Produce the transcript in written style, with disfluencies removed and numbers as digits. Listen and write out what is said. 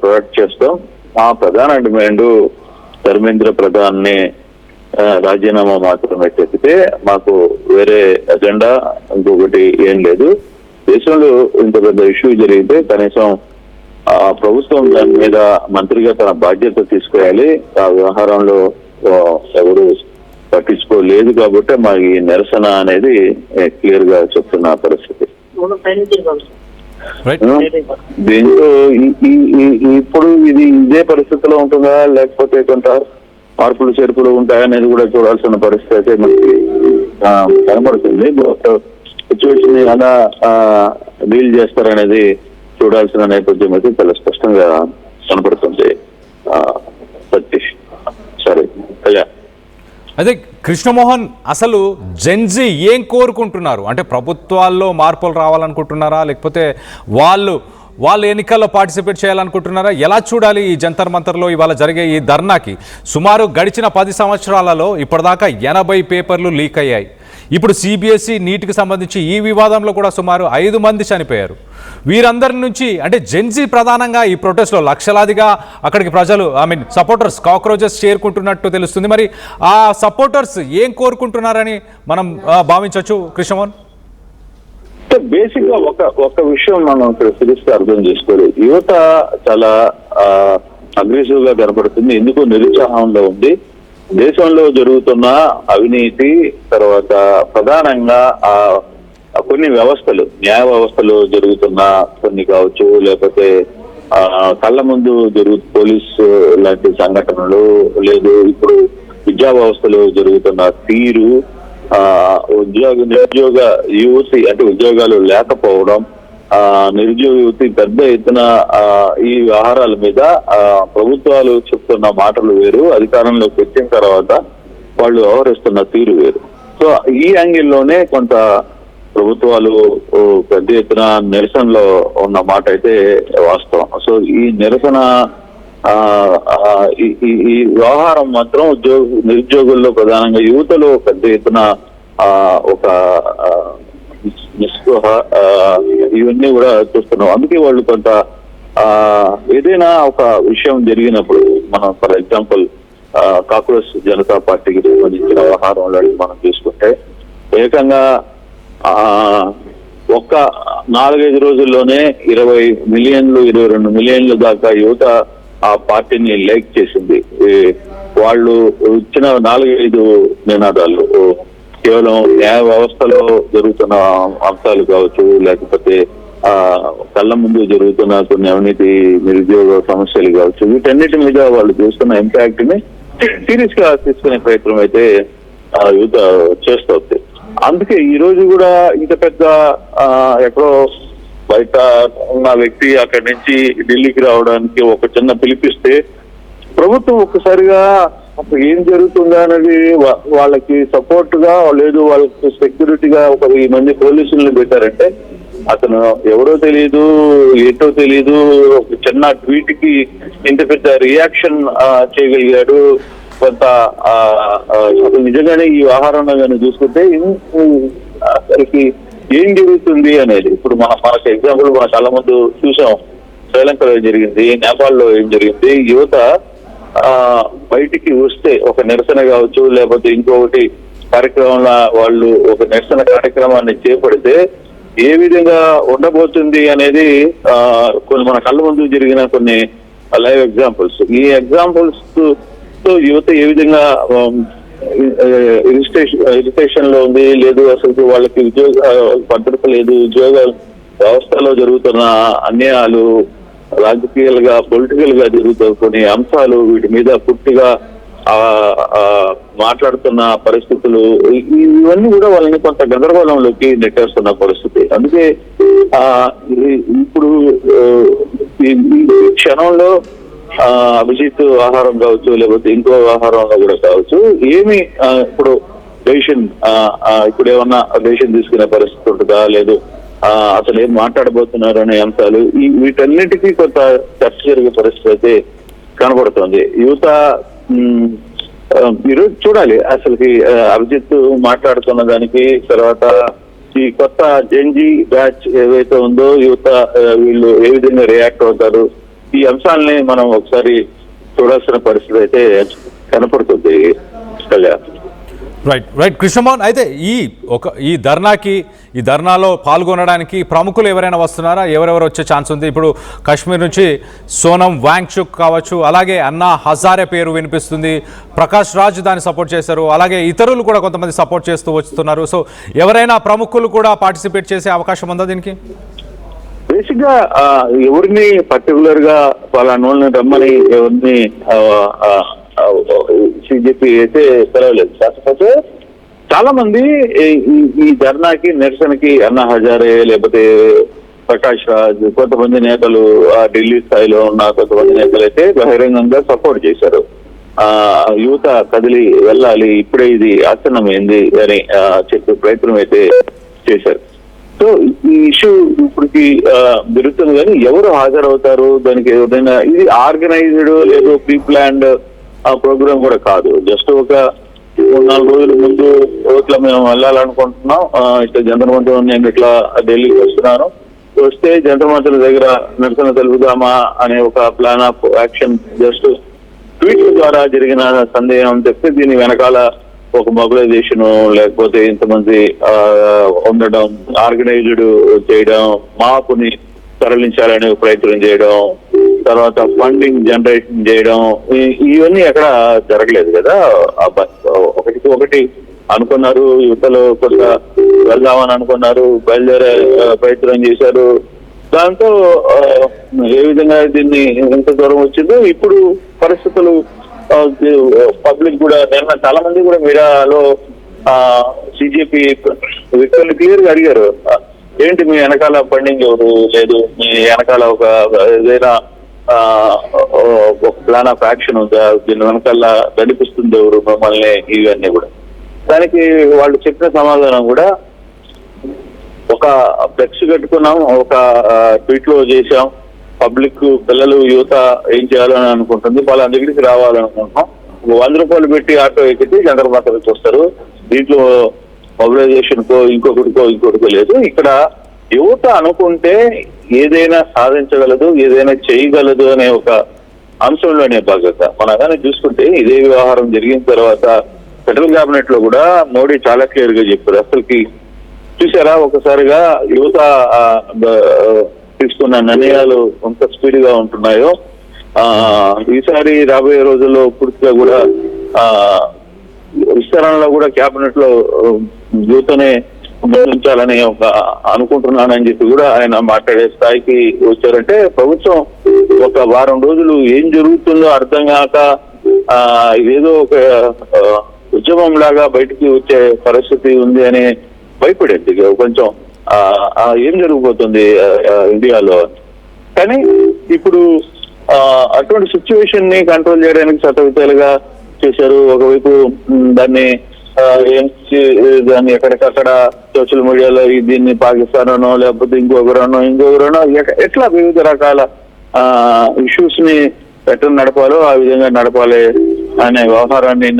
Product చేస్తాం. మా ప్రధాన డిమాండ్ ధర్మేంద్ర ప్రధాన్ ని రాజీనామా మాత్రమే చెప్తే మాకు వేరే అజెండా ఇంకొకటి ఏం లేదు. దేశంలో ఇంత పెద్ద ఇష్యూ జరిగితే కనీసం ప్రభుత్వం దాని మీద మంత్రిగా తన బాధ్యత తీసుకోవాలి. ఆ వ్యవహారంలో ఎవరు పట్టించుకోలేదు కాబట్టి మాకు ఈ నిరసన అనేది క్లియర్ గా చెప్తున్న పరిస్థితి. దీంతో ఇప్పుడు ఇది ఇదే పరిస్థితిలో ఉంటుందా లేకపోతే కొంత మార్పులు చేర్పులు ఉంటాయనేది కూడా చూడాల్సిన పరిస్థితి అయితే మనకి కనబడుతుంది. సిచ్యువేషన్ ఎలా డీల్ చేస్తారనేది చూడాల్సిన నేపథ్యం అయితే చాలా స్పష్టంగా కనబడుతుంది. సతీష్ సరే అదే కృష్ణమోహన్, అసలు జెన్జీ ఏం కోరుకుంటున్నారు? అంటే ప్రభుత్వాల్లో మార్పులు రావాలనుకుంటున్నారా, లేకపోతే వాళ్ళు ఎన్నికల్లో పార్టిసిపేట్ చేయాలనుకుంటున్నారా? ఎలా చూడాలి ఈ జంతర్ మంతర్లో ఇవాళ జరిగే ఈ ధర్నాకి? సుమారు గడిచిన 10 సంవత్సరాలలో ఇప్పటిదాకా 80 పేపర్లు లీక్ అయ్యాయి. ఇప్పుడు సిబిఎస్ఈ నీట్కి సంబంధించి ఈ వివాదంలో కూడా సుమారు 5 మంది చనిపోయారు. వీరందరి నుంచి అంటే జెన్జీ ప్రధానంగా ఈ ప్రొటెస్ట్లో లక్షలాదిగా అక్కడికి ప్రజలు సపోర్టర్స్ కాక్రోచెస్ చేరుకుంటున్నట్టు తెలుస్తుంది. మరి ఆ సపోర్టర్స్ ఏం కోరుకుంటున్నారని మనం భావించవచ్చు కృష్ణమోహన్? బేసిక్ గా ఒక విషయం మనం ఇక్కడ సిరీస్గా అర్థం చేసుకోవాలి. యువత చాలా అగ్రెసివ్ గా కనపడుతుంది. ఎందుకు నిరుత్సాహంలో ఉంది. దేశంలో జరుగుతున్న అవినీతి, తర్వాత ప్రధానంగా కొన్ని వ్యవస్థలు, న్యాయ వ్యవస్థలు జరుగుతున్న కొన్ని కావచ్చు, లేకపోతే కళ్ళ ముందు పోలీసు లాంటి సంఘటనలు, లేదు ఇప్పుడు విద్యా వ్యవస్థలో జరుగుతున్న తీరు, నిరుద్యోగ యువతి అంటే ఉద్యోగాలు లేకపోవడం, నిరుద్యోగ యువతి పెద్ద ఎత్తున ఈ వ్యవహారాల మీద ప్రభుత్వాలు చెప్తున్న మాటలు వేరు, అధికారంలోకి వచ్చిన తర్వాత వాళ్ళు వ్యవహరిస్తున్న తీరు వేరు. సో ఈ యాంగిల్లోనే కొంత ప్రభుత్వాలు పెద్ద ఎత్తున నిరసనలో ఉన్న మాట అయితే వాస్తవం. సో ఈ నిరసన ఈ వ్యవహారం మాత్రం నిరుద్యోగుల్లో ప్రధానంగా యువతలో పెద్ద ఎత్తున ఒక నిస్పృహ ఇవన్నీ కూడా చూస్తున్నాం. అందుకే వాళ్ళు కొంత ఏదైనా ఒక విషయం జరిగినప్పుడు మనం ఫర్ ఎగ్జాంపుల్ కాక్రోచ్ జనతా పార్టీకి సంబంధించిన వ్యవహారంలో మనం చూసుకుంటే ఏకంగా ఒక్క 4-5 రోజుల్లోనే 20 మిలియన్లు 22 మిలియన్లు దాకా యువత ఆ పార్టీని లైక్ చేసింది. వాళ్ళు ఇచ్చిన 4-5 నినాదాలు కేవలం న్యాయ వ్యవస్థలో జరుగుతున్న అంశాలు కావచ్చు, లేకపోతే కళ్ళ ముందు జరుగుతున్న కొన్ని అవినీతి, నిరుద్యోగ సమస్యలు కావచ్చు, వీటన్నిటి మీద వాళ్ళు చూస్తున్న ఇంపాక్ట్ ని సీరియస్ గా తీసుకునే ప్రయత్నం అయితే యువత చేస్తుంది. అందుకే ఈ రోజు కూడా ఇంత పెద్ద ఎక్కడో బయట ఉన్న వ్యక్తి అక్కడి నుంచి ఢిల్లీకి రావడానికి ఒక చిన్న పిలిపిస్తే ప్రభుత్వం ఒక్కసారిగా ఏం జరుగుతుందా అనేది వాళ్ళకి సపోర్ట్ గా, లేదు వాళ్ళకి సెక్యూరిటీగా ఒక 10 మంది పోలీసులను పెట్టారంటే అతను ఎవరో తెలియదు, ఏంటో తెలియదు, ఒక చిన్న ట్వీట్ కి ఇంత పెద్ద రియాక్షన్ చేయగలిగాడు. కొంత అసలు నిజంగానే ఈ వ్యవహారంలో కానీ చూసుకుంటే అసలుకి ఏం జరుగుతుంది అనేది ఇప్పుడు మనకి ఎగ్జాంపుల్ మన చాలా ముందు చూసాం. శ్రీలంకలో ఏం జరిగింది, నేపాల్లో ఏం జరిగింది. యువత బయటికి వస్తే ఒక నిరసన కావచ్చు, లేకపోతే ఇంకొకటి కార్యక్రమంలో వాళ్ళు ఒక నిరసన కార్యక్రమాన్ని చేపడితే ఏ విధంగా ఉండబోతుంది అనేది కొన్ని మన కళ్ళ ముందు జరిగిన కొన్ని లైవ్ ఎగ్జాంపుల్స్. ఈ ఎగ్జాంపుల్స్ తో యువత ఏ విధంగా ఇరిటేషన్ లో ఉంది, లేదు అసలు వాళ్ళకి ఉద్యోగ భద్రత లేదు, ఉద్యోగ వ్యవస్థలో జరుగుతున్న అన్యాయాలు, రాజకీయాలుగా పొలిటికల్ గా జరుగుతున్న కొన్ని అంశాలు, వీటి మీద పూర్తిగా మాట్లాడుతున్న పరిస్థితులు, ఇవన్నీ కూడా వాళ్ళని కొంత గందరగోళంలోకి నెట్టేస్తున్న పరిస్థితి. అందుకే ఇప్పుడు ఈ క్షణంలో అభిజిత్ ఆహారం కావచ్చు, లేకపోతే ఇంకో ఆహారంలో కూడా కావచ్చు, ఏమి ఇప్పుడు డెసిషన్ ఇప్పుడు ఏమన్నా డెసిషన్ తీసుకునే పరిస్థితి ఉంటుందా, లేదు అసలు ఏం మాట్లాడబోతున్నారు అనే అంశాలు, వీటన్నిటికీ కొంత చర్చ జరిగే పరిస్థితి అయితే కనబడుతుంది. యువత మీరు చూడాలి అసలుకి అభిజిత్ మాట్లాడుతున్న దానికి, తర్వాత ఈ కొత్త జెన్జీ బ్యాచ్ ఏవైతే ఉందో యువత వీళ్ళు ఏ విధంగా రియాక్ట్ అవుతారు, ఈ అంశాలని మనం ఒకసారి చూడాల్సిన పరిస్థితి అయితే కనపడుతుంది కళ్యాణ్. రైట్ కృష్ణమోహన్, అయితే ఈ ధర్నాలో పాల్గొనడానికి ప్రముఖులు ఎవరైనా వస్తున్నారా? ఎవరెవరు వచ్చే ఛాన్స్ ఉంది? ఇప్పుడు కాశ్మీర్ నుంచి సోనం వాంగ్చుక్ కావచ్చు, అలాగే అన్నా హజారే పేరు వినిపిస్తుంది, ప్రకాష్ రాజ్ దాన్ని సపోర్ట్ చేశారు, అలాగే ఇతరులు కూడా కొంతమంది సపోర్ట్ చేస్తూ వస్తున్నారు. సో ఎవరైనా ప్రముఖులు కూడా పార్టిసిపేట్ చేసే అవకాశం ఉందా దీనికి? బేసిక్ గా ఎవరిని పర్టికులర్ గా వాళ్ళని రమ్మని ఎవరిని సిజెపి అయితే తెలవలేదు. కాకపోతే చాలా మంది ఈ ధర్నాకి నిరసనకి అన్నా హజారే లేకపోతే ప్రకాష్ రాజ్, కొంతమంది నేతలు ఢిల్లీ స్థాయిలో ఉన్న కొంతమంది నేతలు అయితే బహిరంగంగా సపోర్ట్ చేశారు. యువత కదిలి వెళ్ళాలి, ఇప్పుడే ఇది ఆసన్నమైంది అని చెప్పే ప్రయత్నం అయితే చేశారు. సో ఈ ఇష్యూ ఇప్పటికి జరుగుతుంది, కానీ ఎవరు హాజరవుతారు దానికి ఏదైనా ఇది ఆర్గనైజ్డ్ లేదు ప్రీ ప్లాన్డ్ ప్రోగ్రామ్ కూడా కాదు. జస్ట్ ఒక 3-4 రోజుల ముందు ఇట్లా మేము వెళ్ళాలనుకుంటున్నాం, ఇట్లా జంతర్ మంతర్ నేను ఇట్లా ఢిల్లీకి వస్తున్నాను, వస్తే జంతర్ మంతర్ దగ్గర నిరసన తెలుపుదామా అనే ఒక ప్లాన్ ఆఫ్ యాక్షన్ జస్ట్ ట్వీట్ల ద్వారా జరిగిన సందేహం అని చెప్తే దీని వెనకాల ఒక మొబిలైజేషన్ లేకపోతే ఇంతమంది ఉండడం, ఆర్గనైజ్డ్ చేయడం, మాపుని తరలించాలనే ప్రయత్నం చేయడం, తర్వాత ఫండింగ్ జనరేషన్ చేయడం, ఇవన్నీ ఎక్కడ జరగలేదు కదా. ఒకటి అనుకున్నారు, యువతలో కొంత వెళ్దామని అనుకున్నారు, బయలుదేరే ప్రయత్నం చేశారు. దాంతో ఏ విధంగా దీన్ని ఎంత దూరం వచ్చిందో ఇప్పుడు పరిస్థితులు పబ్లిక్ కూడా నిన్న చాలా మంది కూడా మీడియాలో సిజెపి వ్యక్తులు క్లియర్ గా అడిగారు, ఏంటి మీ వెనకాల ఫండింగ్ ఎవరు లేదు, మీ వెనకాల ఒక ఏదైనా ఒక ప్లాన్ ఆఫ్ యాక్షన్ ఉందా, దీని వెనకాల నడిపిస్తుంది ఎవరు మమ్మల్ని, ఇవన్నీ కూడా. దానికి వాళ్ళు చెప్పిన సమాధానం కూడా ఒక ఫ్లెక్స్ కట్టుకున్నాం, ఒక ట్వీట్ లో చేశాం, పబ్లిక్ పిల్లలు యువత ఏం చేయాలని అనుకుంటుంది, వాళ్ళ దగ్గరికి రావాలనుకుంటున్నాం, 100 రూపాయలు పెట్టి ఆటో ఎక్కితే జంతర్ మంతర్కి వస్తారు, దీంట్లో మొబిలైజేషన్ కో ఇంకొకటికో లేదు. ఇక్కడ యువత అనుకుంటే ఏదైనా సాధించగలదు, ఏదైనా చేయగలదు అనే ఒక అంశంలోనే భాగంగా మనం కానీ చూసుకుంటే ఇదే వ్యవహారం జరిగిన తర్వాత ఫెడరల్ క్యాబినెట్ లో కూడా మోడీ చాలా క్లియర్ గా చెప్పారు. అసలుకి చూసారా ఒకసారిగా యువత తీసుకున్న నిర్ణయాలు ఎంత స్పీడ్ గా ఉంటున్నాయో, ఈసారి రాబోయే రోజుల్లో పూర్తిగా కూడా విస్తరణలో కూడా క్యాబినెట్ లో యువతనే ముందుంచాలని ఒక అనుకుంటున్నానని చెప్పి కూడా ఆయన మాట్లాడే స్థాయికి వచ్చారంటే ప్రభుత్వం ఒక వారం రోజులు ఏం జరుగుతుందో అర్థం కాక ఇదేదో ఒక ఉద్యమం లాగా బయటికి వచ్చే పరిస్థితి ఉంది అని భయపడేది కొంచెం ఏం జరిగిపోతుంది ఇండియాలో. కానీ ఇప్పుడు అటువంటి సిచ్యువేషన్ ని కంట్రోల్ చేయడానికి శతవిధాలుగా చేశారు. ఒకవైపు దాన్ని ఎక్కడికక్కడ సోషల్ మీడియాలో దీన్ని పాకిస్తాన్ అనో లేకపోతే ఇంకొకరనో ఎట్లా వివిధ రకాల ఇష్యూస్ ని ఎట్లా నడపాలో ఆ విధంగా నడపాలి అనే వ్యవహారాన్ని